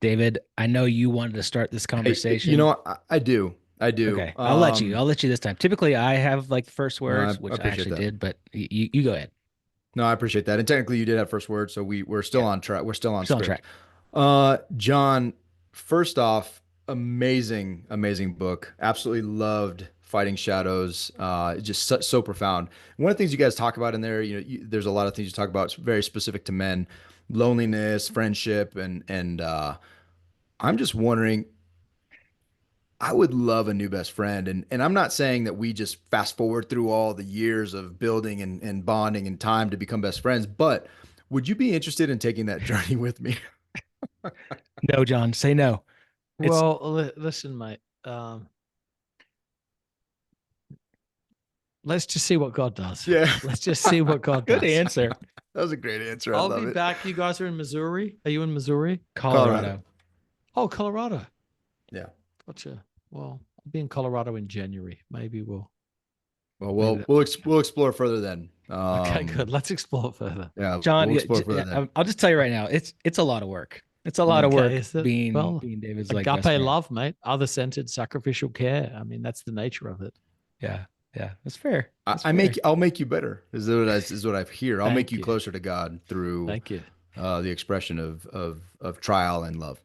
David, I know you wanted to start this Hey, you conversation. know, I do. I do. Okay, I'll let you. I'll let you this time. Typically, I have like the first No, words, I which I appreciate actually that. did, but you go ahead. No, I appreciate that. And technically you did have first word, so we're still Yeah, on track. We're still on still on script. track. John, first off, amazing, amazing book. Absolutely loved Fighting Shadows. Just so profound. One of the things you guys talk about in there, there's a lot of things you talk about. It's very specific to men, loneliness, friendship, and I'm just wondering, I would love a new best friend. And I'm not saying that we just fast forward through all the years of building and bonding and time to become best friends, but would you be interested in taking that journey with me? No, John, say no. It's Well, listen, mate. Let's just see what God does. Yeah. Let's just see what God good does. answer. That was a great answer. I I'll love be it. back. You guys are in Missouri. Are you in Missouri? Colorado. Colorado. Oh, Colorado. Yeah. Gotcha. Well, I'll be in Colorado in January. Maybe we'll. Well, Maybe we'll that. we'll, we'll explore further then. Okay, good. Let's explore further. Yeah, John, we'll yeah, explore further then. I'll just tell you right now, it's a lot of work. It's a lot of Mm. Okay, work is it? being Well, being David's like best agape friend. love, mate. Other-centered, sacrificial care. I mean, that's the nature of it. Yeah, yeah, that's fair. I, That's I fair. make I'll make you better. Is what I hear. I'll make Thank you you. closer to God through Thank you. the expression of trial and love.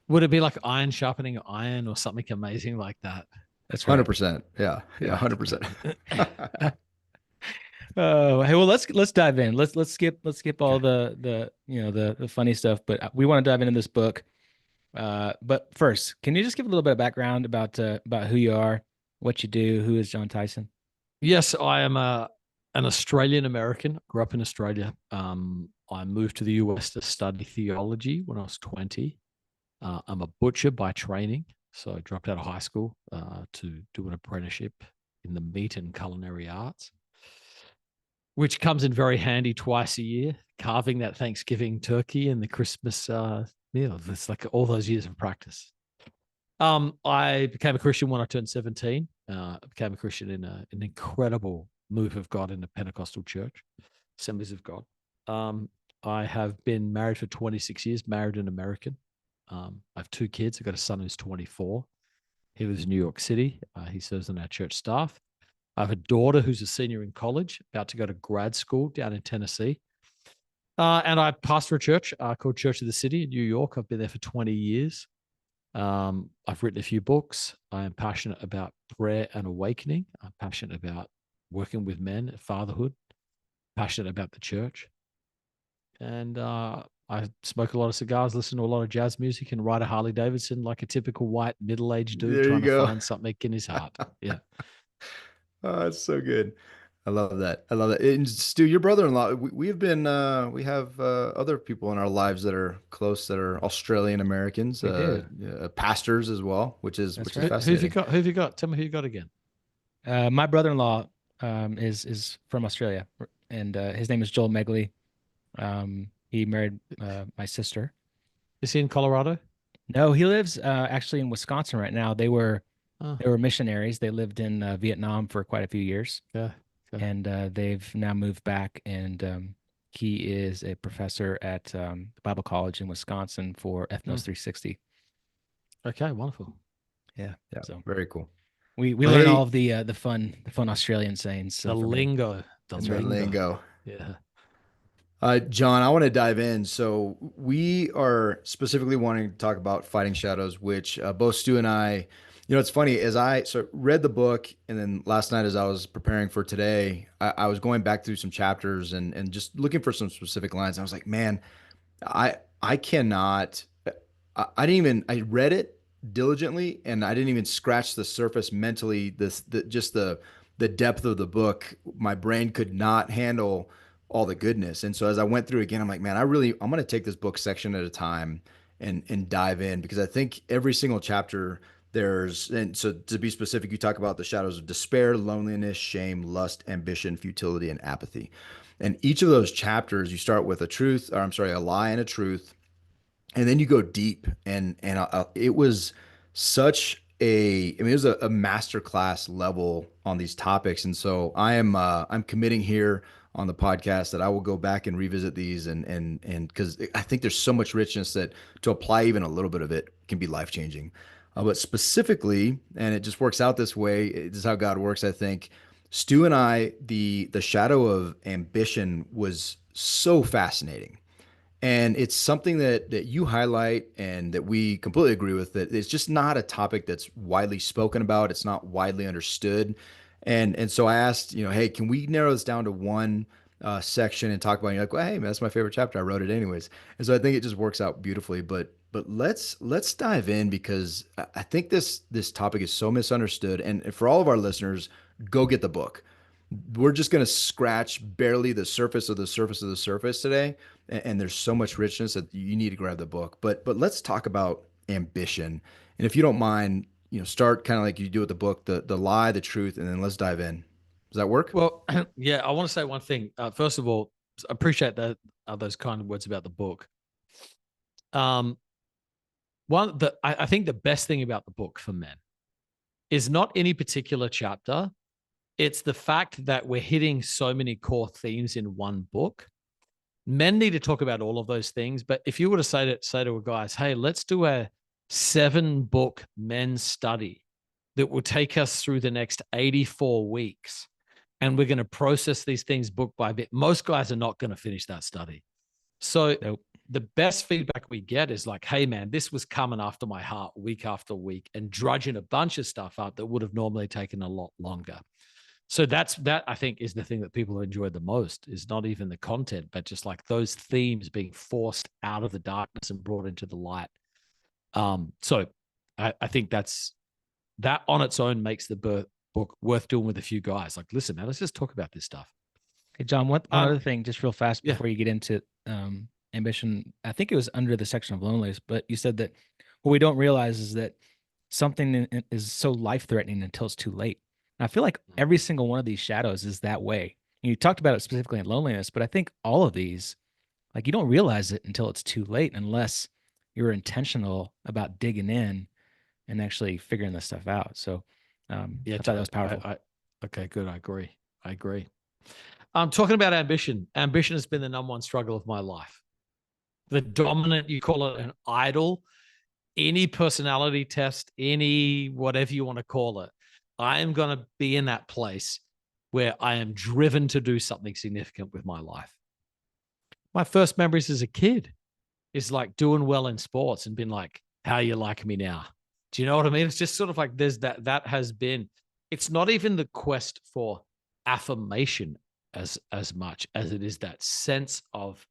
Would it be like iron sharpening iron or something amazing like that? That's right. 100%. Yeah. Yeah. Yeah. 100%. Oh, hey, well, let's dive in. Let's skip all Okay. the funny stuff, but we want to dive into this book. But first, can you just give a little bit of background about who you are, what you do, who is Jon Tyson? Yes, I am an Australian American. Grew up in Australia. I moved to the US to study theology when I was 20. I'm a butcher by training, so I dropped out of high school to do an apprenticeship in the meat and culinary arts, which comes in very handy twice a year, carving that Thanksgiving turkey and the Christmas meal. It's like all those years of practice. I became a Christian when I turned 17. I became a Christian in an incredible move of God in a Pentecostal church, Assemblies of God. I have been married for 26 years, married an American. I have two kids. I've got a son who's 24. He lives in New York City. He serves on our church staff. I have a daughter who's a senior in college, about to go to grad school down in Tennessee. And I pastor a church called Church of the City in New York. I've been there for 20 years. I've written a few books. I am passionate about prayer and awakening. I'm passionate about working with men, fatherhood, passionate about the church. And I smoke a lot of cigars, listen to a lot of jazz music, and ride a Harley Davidson like a typical white middle-aged dude There you trying to go. find something in his heart. Yeah. Oh, that's so good. I love that. I love that. And Stu, your brother-in-law, we have been we have other people in our lives that are close that are Australian Americans, We do. pastors as well, which is That's which is right. Who have you fascinating. got? Who have you got? Tell me who you got again. My brother-in-law is from Australia, and his name is Joel Megley. He married my sister. Is he in Colorado? No, he lives actually in Wisconsin right now. They were Oh, they were missionaries. They lived in Vietnam for quite a few years, yeah. Okay. and they've now moved back. And he is a professor at the Bible College in Wisconsin for Hmm. Ethnos 360. Okay, wonderful. Yeah, Yeah, so very cool. we Well, learn all hey, of the fun Australian sayings The from him. lingo. The That's the right. lingo. lingo. Yeah. John, I want to dive in. So we are specifically wanting to talk about Fighting Shadows, which both Stu and I, it's funny as I read the book, and then last night as I was preparing for today, I was going back through some chapters and just looking for some specific lines. I was like, man, I cannot. I didn't even. I read it diligently, and I didn't even scratch the surface mentally. Just the depth of the book. My brain could not handle all the goodness. And so as I went through again, I'm like, man, I'm going to take this book section at a time and dive in because I think every single chapter there's and so to be specific, you talk about the shadows of despair, loneliness, shame, lust, ambition, futility, and apathy. And each of those chapters, you start with a truth, or I'm sorry, a lie and a truth, and then you go deep. And it was such I mean, it was a master class level on these topics. And so I'm committing here on the podcast that I will go back and revisit these and because I think there's so much richness that to apply even a little bit of it can be life changing. But specifically, and it just works out this way. This is how God works. I think Stu and I, the shadow of ambition was so fascinating. And it's something that you highlight and that we completely agree with, that it's just not a topic that's widely spoken about. It's not widely understood. And so I asked, hey, can we narrow this down to one section and talk about it? And you're like, well, hey, man, that's my favorite chapter. I wrote it anyways. And so I think it just works out beautifully. But let's dive in, because I think this topic is so misunderstood. And for all of our listeners, go get the book. We're just going to scratch barely the surface of the surface of the surface today, and there's so much richness that you need to grab the book. But let's talk about ambition, and if you don't mind, start kind of like you do with the book, the lie, the truth, and then let's dive in. Does that work? Well, yeah, I want to say one thing. First of all, I appreciate that those kind of words about the book. Um, I think the best thing about the book for men is not any particular chapter. It's the fact that we're hitting so many core themes in one book. Men need to talk about all of those things, but if you were to say to a guys, hey, let's do a 7-book men's study that will take us through the next 84 weeks, and we're going to process these things book by bit, most guys are not going to finish that study. So Nope. the best feedback we get is like, hey, man, this was coming after my heart week after week, and drudging a bunch of stuff up that would have normally taken a lot longer. So that I think is the thing that people enjoy the most, is not even the content, but just like those themes being forced out of the darkness and brought into the light. So I think that on its own makes the book worth doing with a few guys. Like, listen, man, let's just talk about this stuff. Hey, John, one other thing, just real fast Yeah. before you get into ambition. I think it was under the section of loneliness, but you said that what we don't realize is that something is so life-threatening until it's too late. And I feel like every single one of these shadows is that way. And you talked about it specifically in loneliness, but I think all of these, like, you don't realize it until it's too late, unless you're intentional about digging in and actually figuring this stuff out. So Yeah, I thought that was powerful. Okay, good. I agree. I'm talking about ambition. Ambition has been the number one struggle of my life. The dominant, you call it an idol, any personality test, any whatever you want to call it. I am going to be in that place where I am driven to do something significant with my life. My first memories as a kid is like doing well in sports and being like, how you like me now? Do you know what I mean? It's just sort of like there's that has been, it's not even the quest for affirmation as much as it is that sense of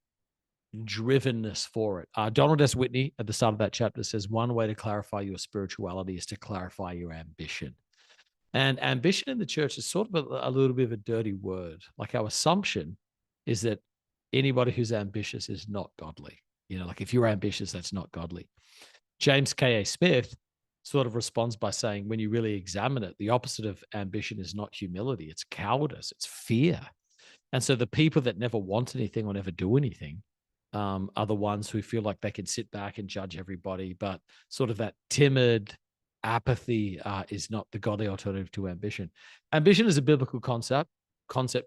drivenness for it. Donald S. Whitney at the start of that chapter says one way to clarify your spirituality is to clarify your ambition. And ambition in the church is sort of a little bit of a dirty word. Like, our assumption is that anybody who's ambitious is not godly. Like, if you're ambitious, that's not godly. James K.A. Smith sort of responds by saying, when you really examine it, the opposite of ambition is not humility, it's cowardice, it's fear. And so the people that never want anything or never do anything are the ones who feel like they can sit back and judge everybody. But sort of that timid apathy is not the godly alternative to ambition. Ambition is a biblical concept.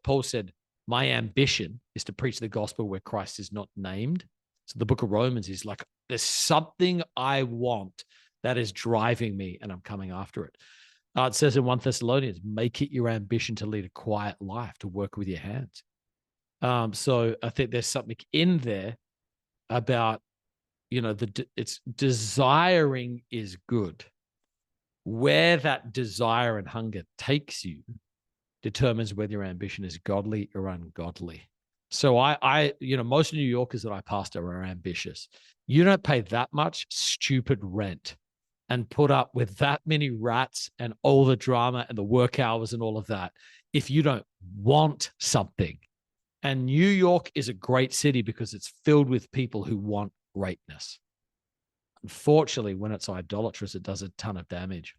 Paul said, my ambition is to preach the gospel where Christ is not named. So the book of Romans is like, there's something I want that is driving me, and I'm coming after it. It says in 1 Thessalonians, make it your ambition to lead a quiet life, to work with your hands. So I think there's something in there about, it's desiring is good. Where that desire and hunger takes you determines whether your ambition is godly or ungodly. So most New Yorkers that I pastor are ambitious. You don't pay that much stupid rent and put up with that many rats and all the drama and the work hours and all of that if you don't want something. And New York is a great city because it's filled with people who want greatness. Unfortunately, when it's idolatrous, it does a ton of damage.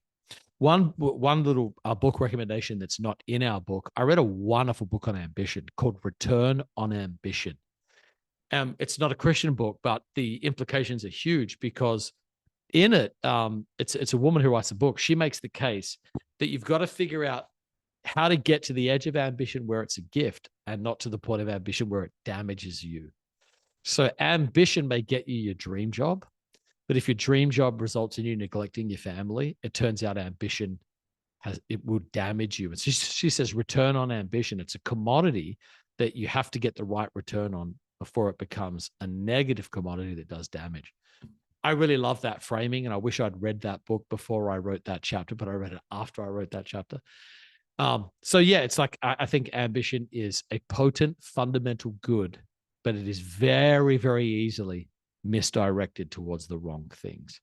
One little book recommendation that's not in our book. I read a wonderful book on ambition called Return on Ambition. It's not a Christian book, but the implications are huge because in it, it's a woman who writes a book. She makes the case that you've got to figure out how to get to the edge of ambition where it's a gift and not to the point of ambition where it damages you. So ambition may get you your dream job, but if your dream job results in you neglecting your family, it turns out ambition it will damage you. And she says return on ambition. It's a commodity that you have to get the right return on before it becomes a negative commodity that does damage. I really love that framing, and I wish I'd read that book before I wrote that chapter, but I read it after I wrote that chapter. So yeah, it's like I think ambition is a potent fundamental good, but it is very, very easily misdirected towards the wrong things.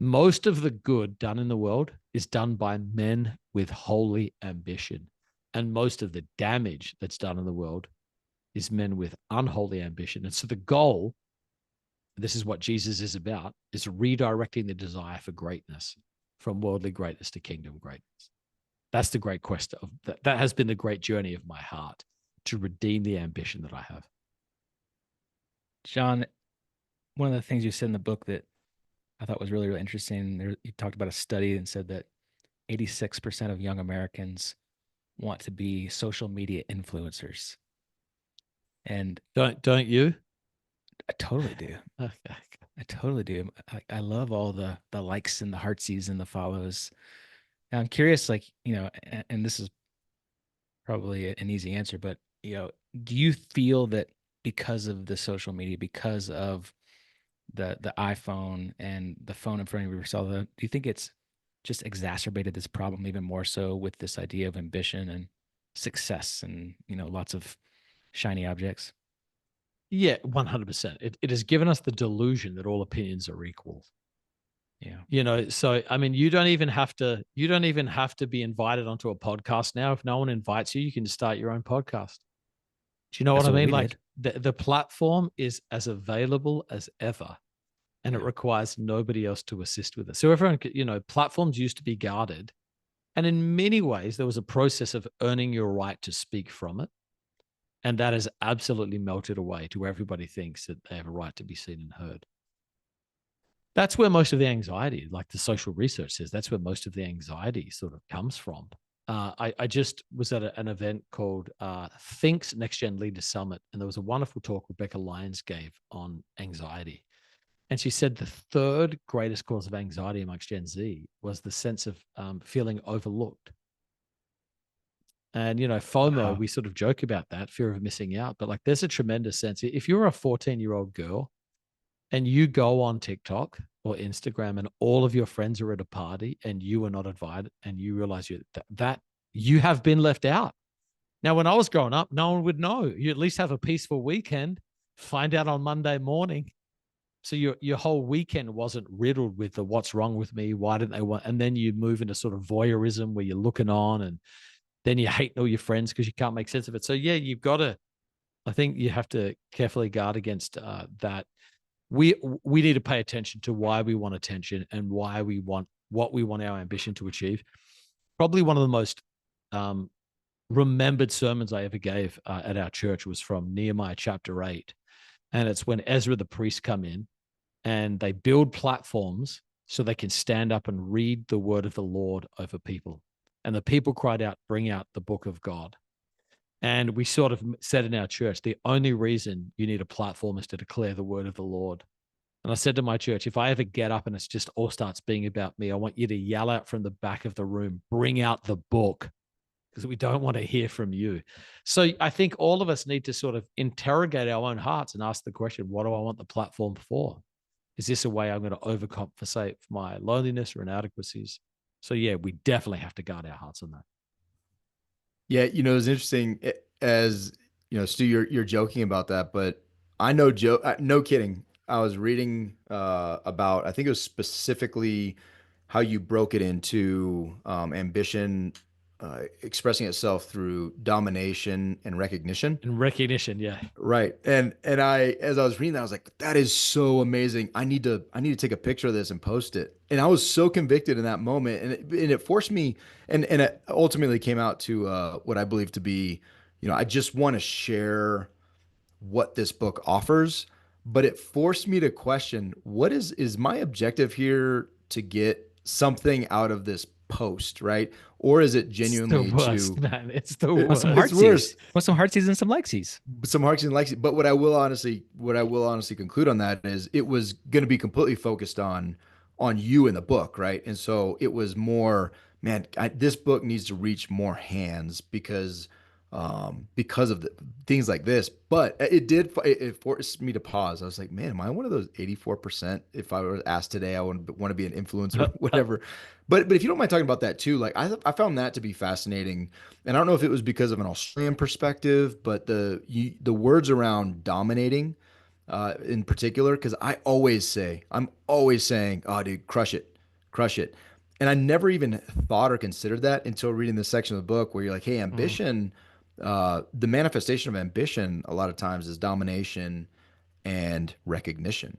Most of the good done in the world is done by men with holy ambition. And most of the damage that's done in the world is men with unholy ambition. And so the goal, this is what Jesus is about, is redirecting the desire for greatness from worldly greatness to kingdom greatness. That's the great quest of that has been the great journey of my heart, to redeem the ambition that I have. Jon, one of the things you said in the book that I thought was really, really interesting, you talked about a study and said that 86% of young Americans want to be social media influencers. And don't you? I totally do. Okay. I totally do. I love all the likes and the heartsies and the follows. Now, I'm curious, like, and this is probably an easy answer, but do you feel that because of the social media, because of the iPhone and the phone in front of yourself, do you think it's just exacerbated this problem even more so with this idea of ambition and success and lots of shiny objects? Yeah, 100%. It has given us the delusion that all opinions are equal. Yeah. So I mean, you don't even have to be invited onto a podcast now. If no one invites you, you can start your own podcast. Do you know That's what I what mean? we Like did. the platform is as available as ever, and it Yeah. requires nobody else to assist with it. So everyone, platforms used to be guarded, and in many ways, there was a process of earning your right to speak from it. And that has absolutely melted away to where everybody thinks that they have a right to be seen and heard. That's where most of the anxiety, like the social research says, that's where most of the anxiety sort of comes from. I just was at an event called Think's Next Gen Leader Summit, and there was a wonderful talk Rebecca Lyons gave on anxiety. And she said the third greatest cause of anxiety amongst Gen Z was the sense of feeling overlooked. And, FOMO, Wow. we sort of joke about that, fear of missing out. But like there's a tremendous sense. If you're a 14-year-old girl and you go on TikTok or Instagram and all of your friends are at a party and you are not invited and you realize that you have been left out. Now, when I was growing up, no one would know. You at least have a peaceful weekend, find out on Monday morning. So your whole weekend wasn't riddled with the what's wrong with me, why didn't they want, and then you move into sort of voyeurism where you're looking on and then you hate all your friends because you can't make sense of it. So yeah, I think you have to carefully guard against that. We need to pay attention to why we want attention and why we want what we want our ambition to achieve. Probably one of the most remembered sermons I ever gave at our church was from Nehemiah chapter 8. And it's when Ezra the priest come in and they build platforms so they can stand up and read the word of the Lord over people. And the people cried out, bring out the book of God. And we sort of said in our church, the only reason you need a platform is to declare the word of the Lord. And I said to my church, if I ever get up and it's just all starts being about me, I want you to yell out from the back of the room, bring out the book, because we don't want to hear from you. So I think all of us need to sort of interrogate our own hearts and ask the question, what do I want the platform for? Is this a way I'm going to overcompensate for my loneliness or inadequacies? So yeah, we definitely have to guard our hearts on that. Yeah, it's interesting as Stu, you're joking about that, but I know no kidding. I was reading about I think it was specifically how you broke it into ambition expressing itself through domination and recognition. And recognition, yeah. Right. And I as I was reading that, I was like, that is so amazing. I need to take a picture of this and post it. And I was so convicted in that moment. And it forced me and it ultimately came out to what I believe to be, I just want to share what this book offers, but it forced me to question what is my objective here to get something out of this post, right? Or is it It's the genuinely worst, to man. It's the Want some it's worst. heartsies? worse. Want some heartsies and some likesies? Some Harks and Lexi, but what I will honestly conclude on that is it was going to be completely focused on you in the book, right? And so it was more, man, this book needs to reach more hands because of things like this. But it forced me to pause. I was like, man, am I one of those 84%? If I were asked today, I would want to be an influencer, whatever. But if you don't mind talking about that too, like I found that to be fascinating, and I don't know if it was because of an Australian perspective, but the words around dominating, in particular, because I'm always saying, oh, dude, crush it, and I never even thought or considered that until reading this section of the book where you're like, hey, Mm. ambition, the manifestation of ambition a lot of times is domination and recognition.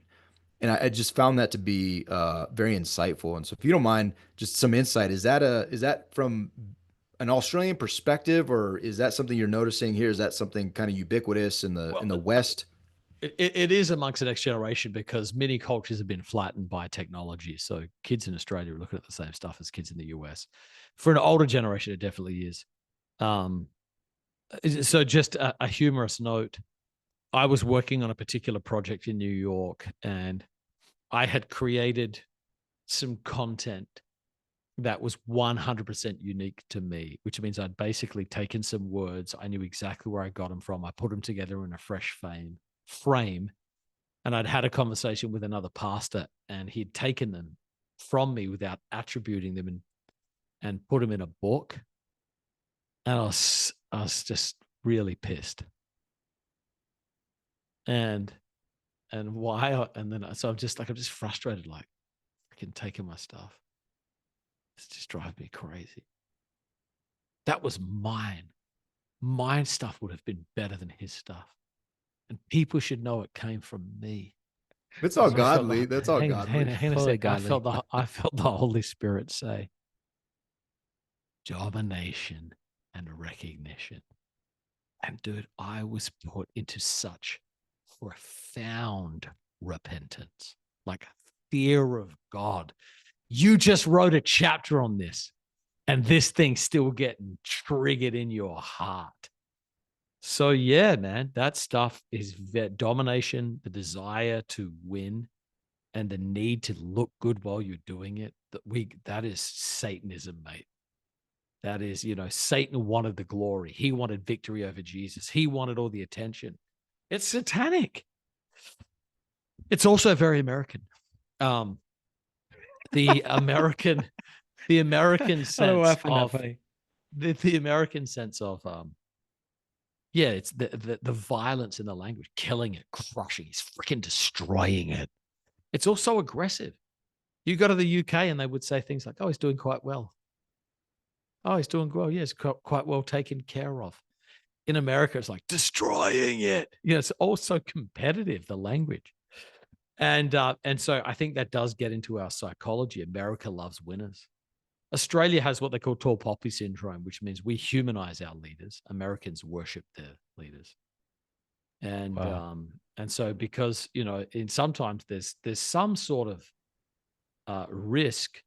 And I just found that to be very insightful. And so, if you don't mind, just some insight. Is that from an Australian perspective, or is that something you're noticing here? Is that something kind of ubiquitous in the Well, West? it is amongst the next generation because many cultures have been flattened by technology. So kids in Australia are looking at the same stuff as kids in the US. For an older generation, it definitely is. Um, so just a humorous note. I was working on a particular project in New York and I had created some content that was 100% unique to me, which means I'd basically taken some words. I knew exactly where I got them from. I put them together in a fresh frame. And I'd had a conversation with another pastor and he'd taken them from me without attributing them and put them in a book. And I was just really pissed. And why? And then so I'm just frustrated, like freaking taking my stuff. It's just driving me crazy. That was mine. My stuff would have been better than his stuff. And people should know it came from me. It's all I felt godly. That's all godly. hang on a Totally sec. godly. I felt the Holy Spirit say, domination and recognition. And dude, I was put into such profound repentance, like fear of God. You just wrote a chapter on this, and this thing's still getting triggered in your heart. So yeah, man, that stuff is domination, the desire to win, and the need to look good while you're doing it. That is Satanism, mate. That is, Satan wanted the glory. He wanted victory over Jesus. He wanted all the attention. It's satanic. It's also very American. Um, the American, the American I don't know why I sense find that of funny. the American sense of yeah, it's the violence in the language, killing it, crushing, he's freaking destroying it. It's also aggressive. You go to the UK and they would say things like, "Oh, he's doing quite well. Oh, he's doing well. Yeah, he's quite well taken care of." In America, it's like destroying it. It's also competitive, the language. And so I think that does get into our psychology. America loves winners. Australia has what they call tall poppy syndrome, which means we humanize our leaders. Americans worship their leaders. And Wow. and so because in sometimes there's some sort of risk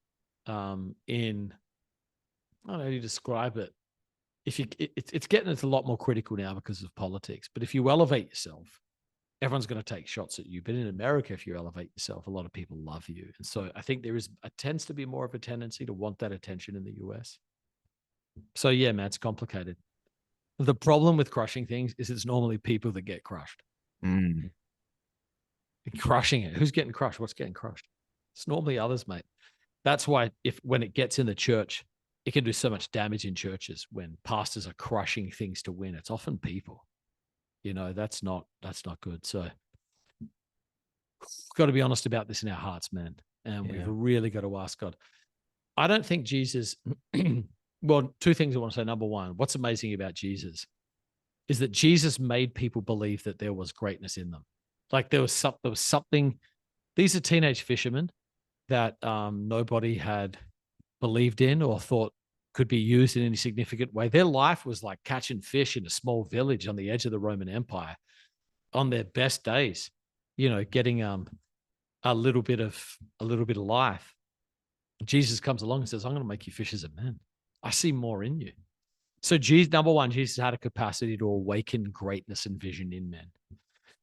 in, I don't know how you describe it. If you it's getting it's a lot more critical now because of politics. But if you elevate yourself, everyone's going to take shots at you. But in America, if you elevate yourself, a lot of people love you. And so I think tends to be more of a tendency to want that attention in the US. So yeah, man, it's complicated. The problem with crushing things is it's normally people that get crushed. Mm. Crushing it. Who's getting crushed? What's getting crushed? It's normally others, mate. That's why when it gets in the church, it can do so much damage in churches when pastors are crushing things to win. It's often people. That's not good. So we've got to be honest about this in our hearts, man. And we've Yeah. really got to ask God. I don't think Jesus, well, two things I want to say. Number one, what's amazing about Jesus is that Jesus made people believe that there was greatness in them. Like there was something. These are teenage fishermen that nobody had believed in or thought could be used in any significant way. Their life was like catching fish in a small village on the edge of the Roman Empire on their best days, getting a little bit of life. Jesus comes along and says, I'm going to make you fishers of men. I see more in you. So Jesus, number one, Jesus had a capacity to awaken greatness and vision in men.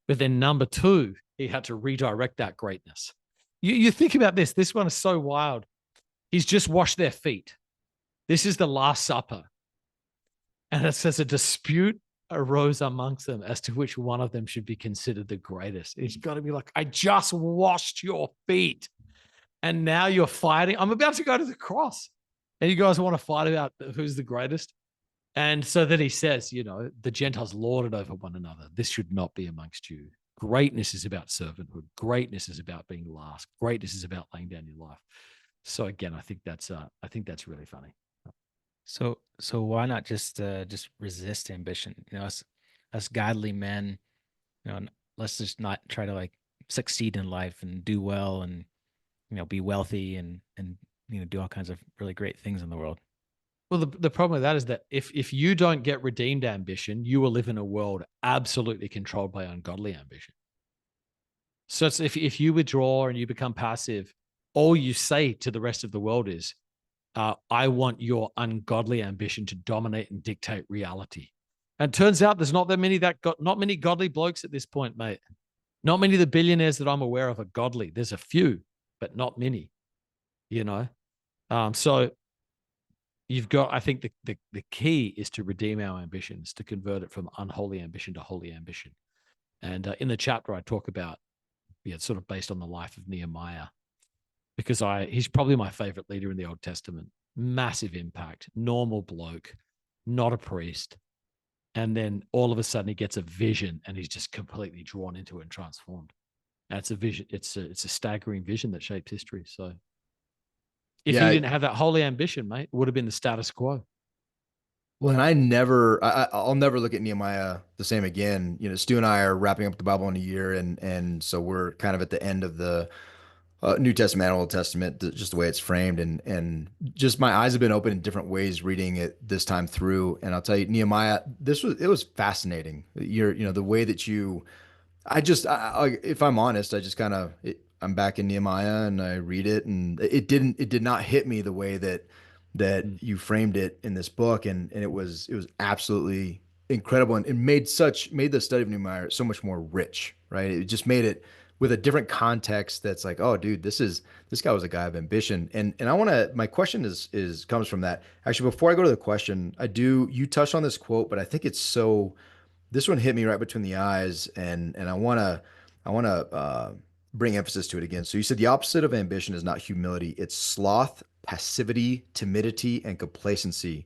But then number two, he had to redirect that greatness. You think about this. This one is so wild. He's just washed their feet. This is the Last Supper. And it says a dispute arose amongst them as to which one of them should be considered the greatest. It's got to be like, I just washed your feet. And now you're fighting. I'm about to go to the cross. And you guys want to fight about who's the greatest? And so then he says, you know, the Gentiles lord it over one another. This should not be amongst you. Greatness is about servanthood. Greatness is about being last. Greatness is about laying down your life. So again, I think that's really funny. So why not just resist ambition? You know, us godly men, you know, let's just not try to like succeed in life and do well and, you know, be wealthy and you know, do all kinds of really great things in the world. Well, the problem with that is that if you don't get redeemed ambition, you will live in a world absolutely controlled by ungodly ambition. So it's if you withdraw and you become passive, all you say to the rest of the world is, I want your ungodly ambition to dominate and dictate reality. And it turns out there's not many godly blokes at this point, mate. Not many of the billionaires that I'm aware of are godly. There's a few, but not many, you know? So you've got, I think the key is to redeem our ambitions, to convert it from unholy ambition to holy ambition. And in the chapter I talk about, it's sort of based on the life of Nehemiah, because he's probably my favorite leader in the Old Testament. Massive impact, normal bloke, not a priest. And then all of a sudden he gets a vision and he's just completely drawn into it and transformed. And it's a vision. It's a staggering vision that shapes history. So if he didn't have that holy ambition, mate, it would have been the status quo. Well, and I'll never look at Nehemiah the same again. You know, Stu and I are wrapping up the Bible in a year, and so we're kind of at the end of the New Testament, Old Testament, just the way it's framed, and just my eyes have been open in different ways reading it this time through. And I'll tell you, Nehemiah, it was fascinating. You know, the way that if I'm honest, I just kind of, I'm back in Nehemiah and I read it, and it did not hit me the way that you framed it in this book, and it was absolutely incredible, and it made the study of Nehemiah so much more rich, right? It just made it with a different context. That's like, oh, dude, this guy was a guy of ambition, and my question comes from that. Actually, before I go to the question, you touched on this quote, but I think this one hit me right between the eyes, and I wanna bring emphasis to it again. So you said the opposite of ambition is not humility; it's sloth, passivity, timidity, and complacency.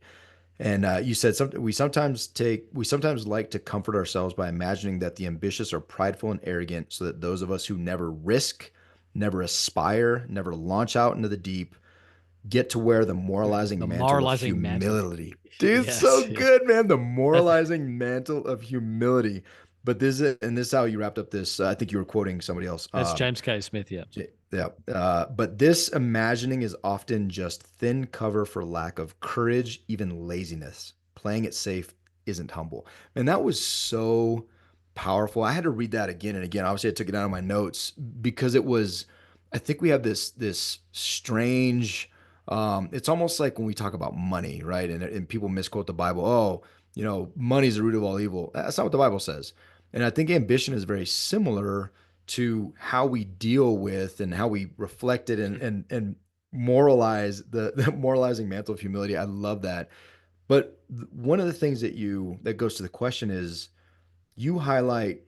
And you said we sometimes like to comfort ourselves by imagining that the ambitious are prideful and arrogant, so that those of us who never risk, never aspire, never launch out into the deep get to wear the moralizing The mantle of moralizing mantle. humility. Dude, Yes, so yeah. good, man. The moralizing mantle of humility. But this is how you wrapped up this. I think you were quoting somebody else. That's James K. Smith, yeah. Yeah. But this imagining is often just thin cover for lack of courage, even laziness. Playing it safe isn't humble. And that was so powerful. I had to read that again and again. Obviously, I took it down in my notes because I think we have this strange, it's almost like when we talk about money, right? And people misquote the Bible. Oh, you know, money's the root of all evil. That's not what the Bible says. And I think ambition is very similar to how we deal with and how we reflect it and moralize the moralizing mantle of humility. I love that. But one of the things that goes to the question is you highlight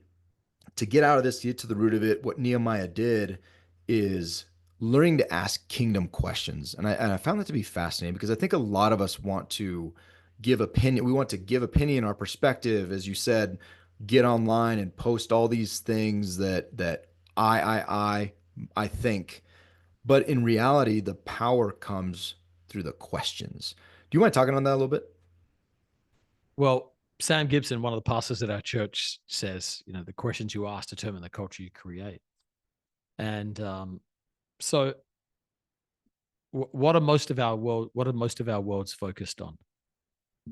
to get out of this, to get to the root of it, what Nehemiah did is learning to ask kingdom questions. And I found that to be fascinating because I think a lot of us want to give opinion. We want to give opinion, our perspective, as you said, get online and post all these things that I think. But in reality, the power comes through the questions. Do you mind talking on that a little bit? Well, Sam Gibson, one of the pastors at our church, says, you know, the questions you ask determine the culture you create. And so what are most of our worlds focused on?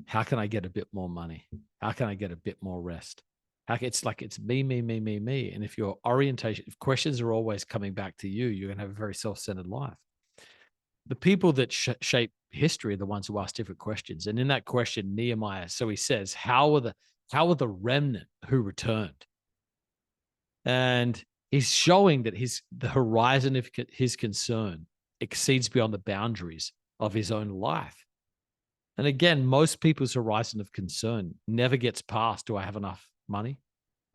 How can I get a bit more money? How can I get a bit more rest? It's like it's me, me, me, me, me. And if questions are always coming back to you, you're going to have a very self-centered life. the people that shape history are the ones who ask different questions. And in that question, Nehemiah, so he says, how are the remnant who returned? And he's showing that the horizon of his concern exceeds beyond the boundaries of his own life. And again, most people's horizon of concern never gets past, do I have enough money?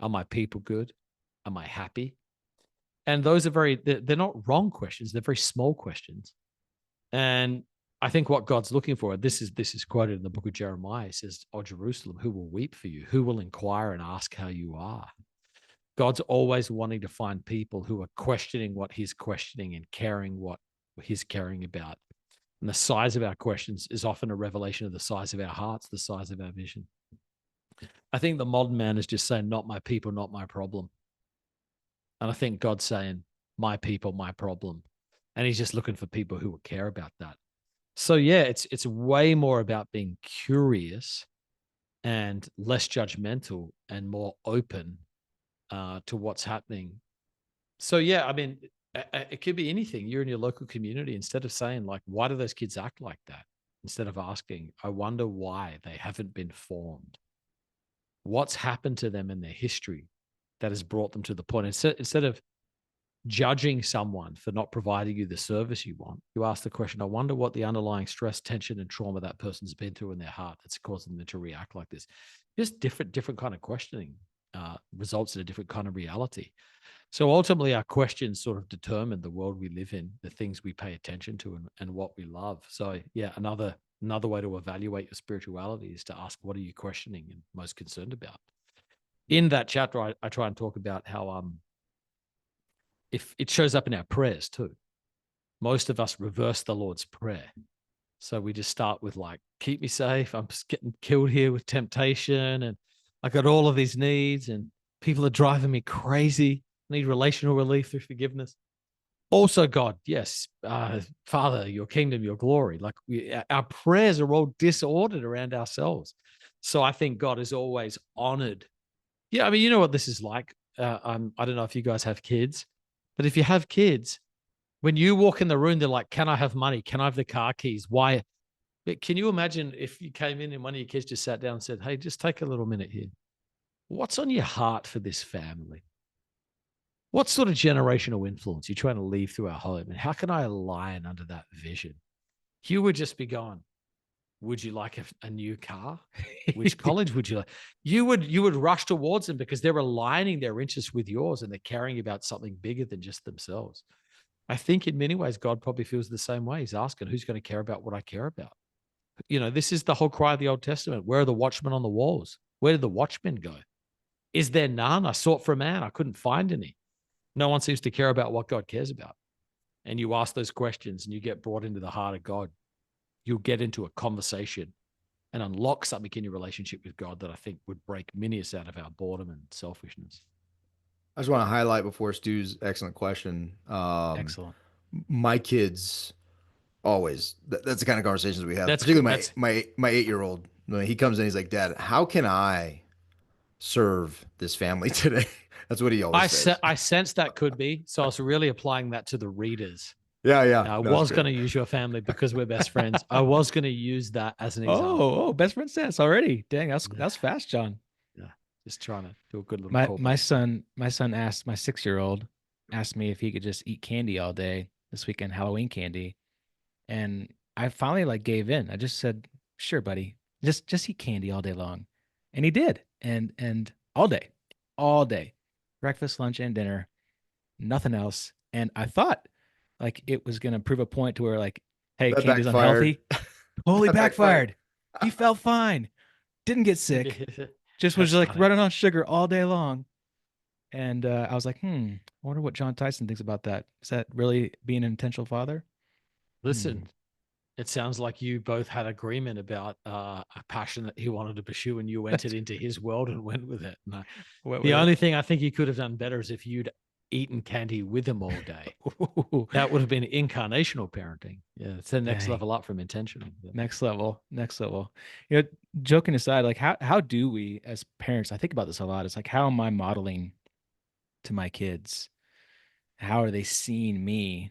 Are my people good? Am I happy? And those are they're not wrong questions. They're very small questions. And I think what God's looking for, this is quoted in the book of Jeremiah, it says, "O Jerusalem, who will weep for you? Who will inquire and ask how you are?" God's always wanting to find people who are questioning what he's questioning and caring what he's caring about. And the size of our questions is often a revelation of the size of our hearts, the size of our vision. I think the modern man is just saying, not my people, not my problem. And I think God's saying, my people, my problem. And he's just looking for people who will care about that. So yeah, it's way more about being curious and less judgmental and more open to what's happening. So yeah, I mean, it could be anything. You're in your local community. Instead of saying like, why do those kids act like that? Instead of asking, I wonder why they haven't been formed. What's happened to them in their history that has brought them to the point? Instead of judging someone for not providing you the service you want, you ask the question, I wonder what the underlying stress, tension, and trauma that person's been through in their heart that's causing them to react like this. Just different kind of questioning results in a different kind of reality. So ultimately, our questions sort of determine the world we live in, the things we pay attention to, and what we love. So yeah, another way to evaluate your spirituality is to ask, what are you questioning and most concerned about? In that chapter, I try and talk about how if it shows up in our prayers too. Most of us reverse the Lord's Prayer. So we just start with like, keep me safe. I'm just getting killed here with temptation. And I got all of these needs and people are driving me crazy. I need relational relief through forgiveness. Also, God, yes, Father, your kingdom, your glory. Like our prayers are all disordered around ourselves. So I think God is always honored. Yeah, I mean, you know what this is like. I don't know if you guys have kids, but if you have kids, when you walk in the room, they're like, can I have money? Can I have the car keys? Why? Can you imagine if you came in and one of your kids just sat down and said, hey, just take a little minute here. What's on your heart for this family? What sort of generational influence are you trying to leave through our home? And how can I align under that vision? You would just be going, would you like a new car? Which college would you like? You would rush towards them because they're aligning their interests with yours and they're caring about something bigger than just themselves. I think in many ways, God probably feels the same way. He's asking, who's going to care about what I care about? You know, this is the whole cry of the Old Testament. Where are the watchmen on the walls? Where did the watchmen go? Is there none? I sought for a man. I couldn't find any. No one seems to care about what God cares about. And you ask those questions and you get brought into the heart of God. You'll get into a conversation and unlock something in your relationship with God that I think would break many of us out of our boredom and selfishness. I just want to highlight before Stu's excellent question. Excellent. My kids always, that's the kind of conversations we have, That's particularly my 8-year-old. When he comes in, he's like, Dad, how can I serve this family today? That's what he always says. I sense that could be. So I was really applying that to the readers. Yeah, yeah. I was going to use your family because we're best friends. I was going to use that as an example. Oh, best friend sense already. Dang, that's fast, John. Yeah, just trying to do a good little My callback. my son asked my 6-year-old asked me if he could just eat candy all day this weekend, Halloween candy, and I finally like gave in. I just said, "Sure, buddy, just eat candy all day long," and he did, and all day, breakfast, lunch, and dinner, nothing else. And I thought like it was gonna prove a point to where like, hey, That candy's backfired. unhealthy. Totally That backfired. He felt fine, didn't get sick, just was That's like funny. running on sugar all day long. And I was like, I wonder what Jon Tyson thinks about that. Is that really being an intentional father? Listen, it sounds like you both had agreement about a passion that he wanted to pursue, and you entered into his world and went with it. No. The only thing I think you could have done better is if you'd eaten candy with him all day. That would have been incarnational parenting. Yeah, it's the next Dang. level up from intentional. Yeah. Next level. You know, joking aside, like how do we as parents, I think about this a lot. It's like, how am I modeling to my kids? How are they seeing me?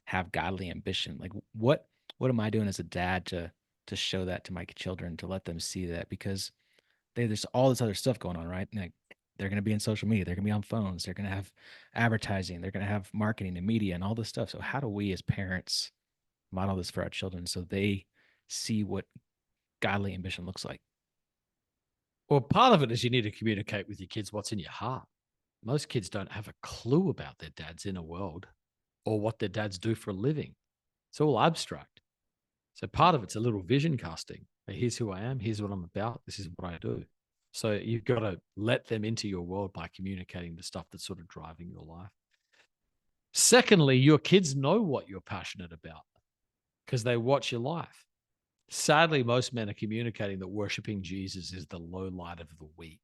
have godly ambition? Like what am I doing as a dad to show that to my children, to let them see that? Because there's all this other stuff going on, right? Like they're going to be in social media, they're going to be on phones, they're going to have advertising, they're going to have marketing and media and all this stuff. So how do we as parents model this for our children so they see what godly ambition looks like? Well, part of it is you need to communicate with your kids what's in your heart. Most kids don't have a clue about their dad's inner world or what their dads do for a living. It's all abstract. So part of it's a little vision casting. Here's who I am. Here's what I'm about. This is what I do. So you've got to let them into your world by communicating the stuff that's sort of driving your life. Secondly, your kids know what you're passionate about because they watch your life. Sadly, most men are communicating that worshiping Jesus is the low light of the week.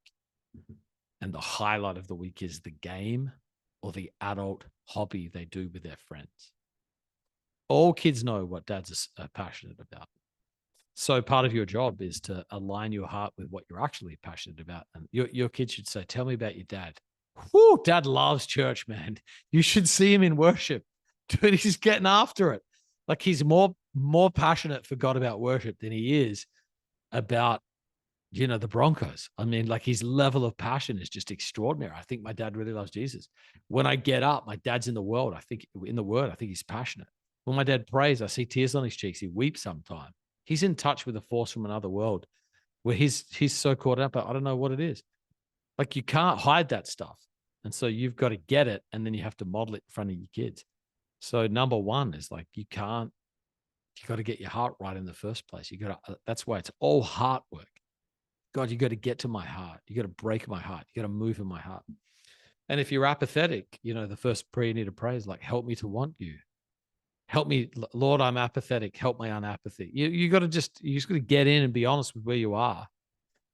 And the highlight of the week is the game or the adult hobby they do with their friends. All kids know what dads are passionate about. So part of your job is to align your heart with what you're actually passionate about. And your kids should say, tell me about your dad. Whoo, dad loves church, man. You should see him in worship. Dude, he's getting after it. Like he's more passionate for God about worship than he is about, the Broncos. I mean, like his level of passion is just extraordinary. I think my dad really loves Jesus. When I get up, my dad's in the world. I think in the word, I think he's passionate. When my dad prays, I see tears on his cheeks. He weeps sometimes. He's in touch with a force from another world where he's so caught up. I don't know what it is. Like you can't hide that stuff. And so you've got to get it. And then you have to model it in front of your kids. So number one is like, you got to get your heart right in the first place. That's why it's all heart work. God, you got to get to my heart. You got to break my heart. You got to move in my heart. And if you're apathetic, the first prayer you need to pray is like, help me to want you. Help me, Lord, I'm apathetic. Help my unapathy. You just got to get in and be honest with where you are,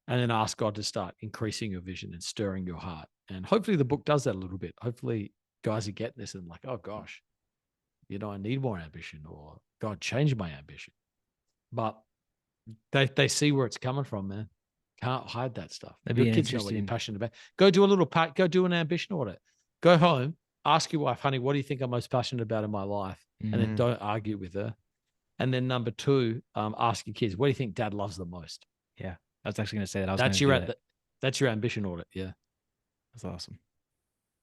and then ask God to start increasing your vision and stirring your heart. And hopefully the book does that a little bit. Hopefully guys are getting this and like, oh gosh, I need more ambition, or God, change my ambition. But they see where it's coming from, man. Can't hide that stuff. Your kids know what you're passionate about. Go do an ambition audit. Go home, ask your wife, honey, what do you think I'm most passionate about in my life? And then don't argue with her. And then number two, ask your kids, what do you think dad loves the most? Yeah. I was actually going to say that. That's your ambition audit. Yeah. That's awesome.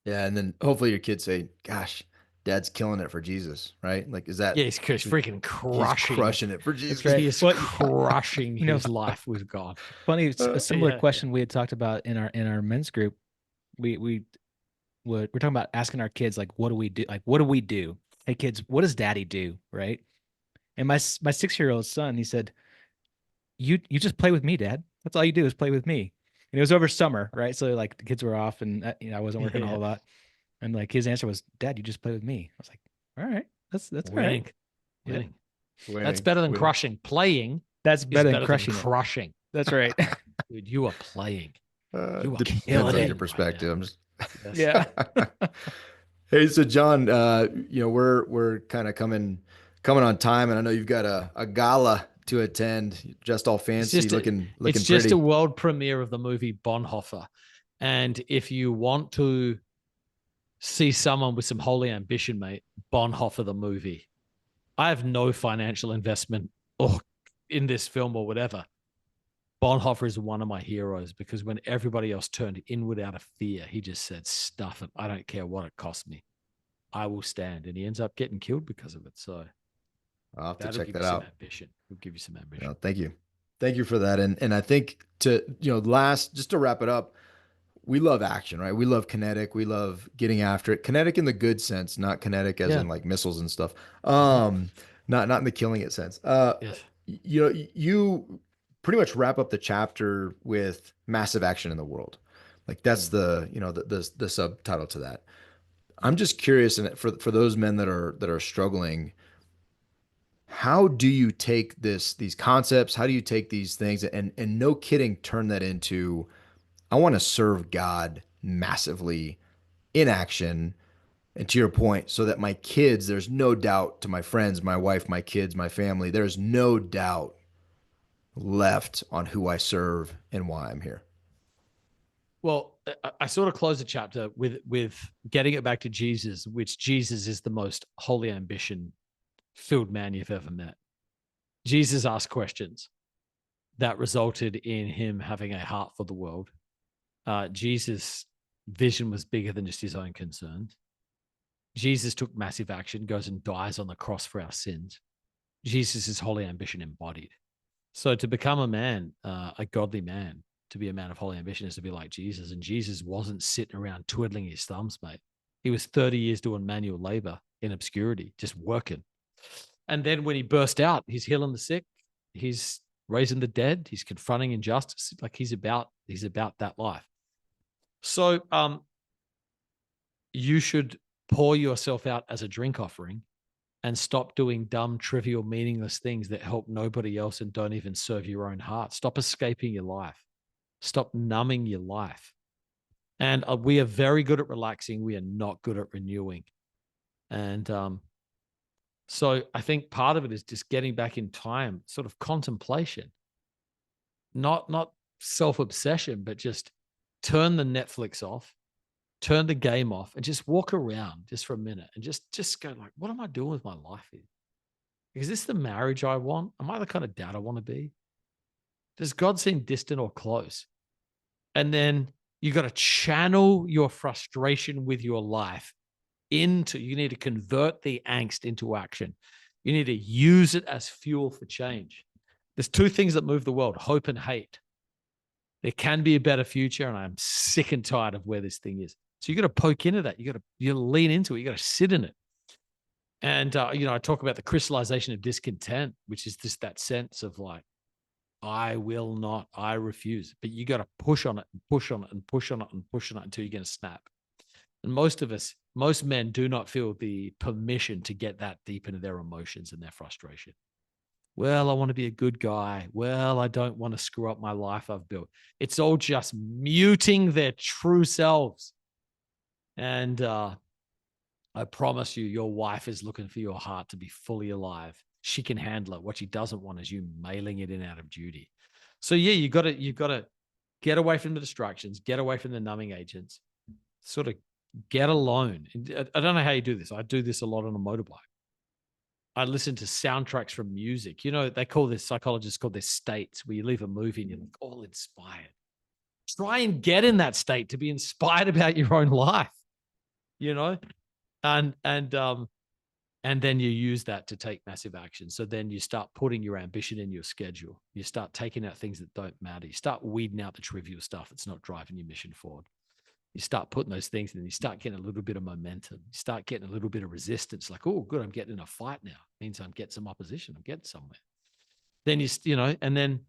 Yeah. And then hopefully your kids say, gosh, dad's killing it for Jesus, right? Like, is that? Yeah, he's freaking crushing it for Jesus. Right. He's crushing his life with God. Funny, a similar question we had talked about in our men's group. We're talking about asking our kids, like, what do we do? Like, what do we do? Hey kids, what does daddy do? Right. And my 6-year-old son, he said, you just play with me, dad. That's all you do is play with me. And it was over summer, right? So like the kids were off and I wasn't working a whole lot. And like his answer was, dad, you just play with me. I was like, all right, that's winning. All right. Winning. That's better than crushing. Playing. That's better than crushing. That's right. Dude, you are playing. You are depends on your perspective. I'm just yeah. Hey, so John, we're kind of coming on time, and I know you've got a gala to attend. Just all fancy, looking it's pretty. Just a world premiere of the movie Bonhoeffer, and if you want to see someone with some holy ambition, mate, Bonhoeffer the movie. I have no financial investment or in this film or whatever. Bonhoeffer is one of my heroes because when everybody else turned inward out of fear, he just said, stuff it. I don't care what it costs me. I will stand. And he ends up getting killed because of it. So I'll have to check that out. We'll give you some ambition. Thank you. Thank you for that. And I think just to wrap it up, we love action, right? We love kinetic. We love getting after it. Kinetic in the good sense, not kinetic as in like missiles and stuff. Not in the killing it sense. Yes. You pretty much wrap up the chapter with massive action in the world. Like that's the subtitle to that. I'm just curious, and for those men that are struggling, how do you take these concepts? How do you take these things and no kidding, turn that into, I want to serve God massively in action, and to your point, so that my kids, there's no doubt, to my friends, my wife, my kids, my family, there's no doubt left on who I serve and why I'm here. Well, I sort of close the chapter with getting it back to Jesus, which Jesus is the most holy ambition filled man you've ever met. Jesus asked questions that resulted in him having a heart for the world. Jesus' vision was bigger than just his own concerns. Jesus took massive action, goes and dies on the cross for our sins. Jesus is holy ambition embodied. So to become a man, a godly man, to be a man of holy ambition is to be like Jesus. And Jesus wasn't sitting around twiddling his thumbs, mate. He was 30 years doing manual labor in obscurity, just working. And then when he burst out, he's healing the sick, he's raising the dead, he's confronting injustice. Like he's about that life. So you should pour yourself out as a drink offering and stop doing dumb, trivial, meaningless things that help nobody else and don't even serve your own heart. Stop escaping your life. Stop numbing your life. And we are very good at relaxing. We are not good at renewing. And so I think part of it is just getting back in time, sort of contemplation, not self-obsession, but just turn the Netflix off, turn the game off, and just walk around just for a minute and just go like, what am I doing with my life here? Is this the marriage I want? Am I the kind of dad I want to be? Does God seem distant or close? And then you got to channel your frustration with your life into, you need to convert the angst into action. You need to use it as fuel for change. There's two things that move the world: hope and hate. There can be a better future, and I'm sick and tired of where this thing is. So you got to poke into that. You lean into it. You got to sit in it. And I talk about the crystallization of discontent, which is just that sense of like, I will not, I refuse. But you got to push on it and push on it and push on it and push on it until you're going to snap. And most men do not feel the permission to get that deep into their emotions and their frustration. Well, I want to be a good guy. Well, I don't want to screw up my life I've built. It's all just muting their true selves. And I promise you, your wife is looking for your heart to be fully alive. She can handle it. What she doesn't want is you mailing it in out of duty. So yeah, you've got to get away from the distractions, get away from the numbing agents, sort of get alone. I don't know how you do this. I do this a lot on a motorbike. I listen to soundtracks from music. They call this, psychologists call this states, where you leave a movie and you're like all inspired. Try and get in that state to be inspired about your own life, and then you use that to take massive action. So then you start putting your ambition in your schedule. You start taking out things that don't matter. You start weeding out the trivial stuff that's not driving your mission forward. You start putting those things in, you start getting a little bit of momentum. You start getting a little bit of resistance. Like, oh, good, I'm getting in a fight now. It means I'm getting some opposition. I'm getting somewhere. Then and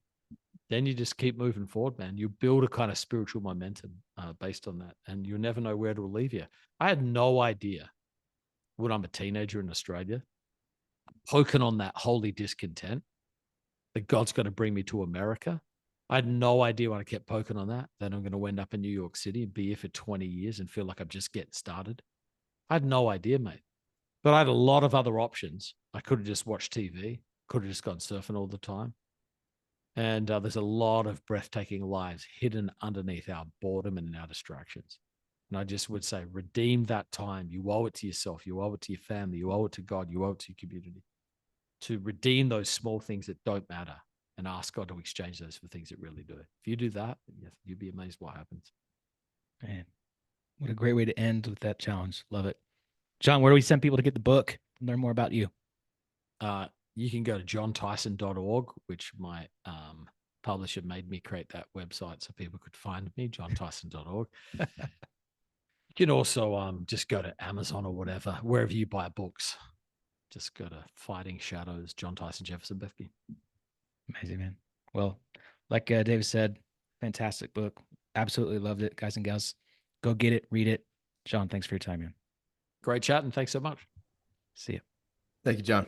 then you just keep moving forward, man. You build a kind of spiritual momentum based on that, and you'll never know where it will leave you. I had no idea when I'm a teenager in Australia, poking on that holy discontent that God's going to bring me to America. I had no idea when I kept poking on that I'm going to end up in New York City and be here for 20 years and feel like I'm just getting started. I had no idea, mate. But I had a lot of other options. I could have just watched TV, could have just gone surfing all the time. And there's a lot of breathtaking lives hidden underneath our boredom and our distractions. And I just would say, redeem that time. You owe it to yourself. You owe it to your family. You owe it to God. You owe it to your community. To redeem those small things that don't matter and ask God to exchange those for things that really do. If you do that, you'd be amazed what happens. Man, what a great way to end with that challenge. Love it. Jon, where do we send people to get the book and learn more about you? You can go to jontyson.org, which my publisher made me create that website so people could find me, jontyson.org. You can also just go to Amazon or whatever, wherever you buy books. Just go to Fighting Shadows, Jon Tyson, Jefferson Bethke. Amazing, man. Well, like David said, fantastic book. Absolutely loved it, guys and gals. Go get it, read it. Jon, thanks for your time, man. Great chat, and thanks so much. See you. Thank you, Jon.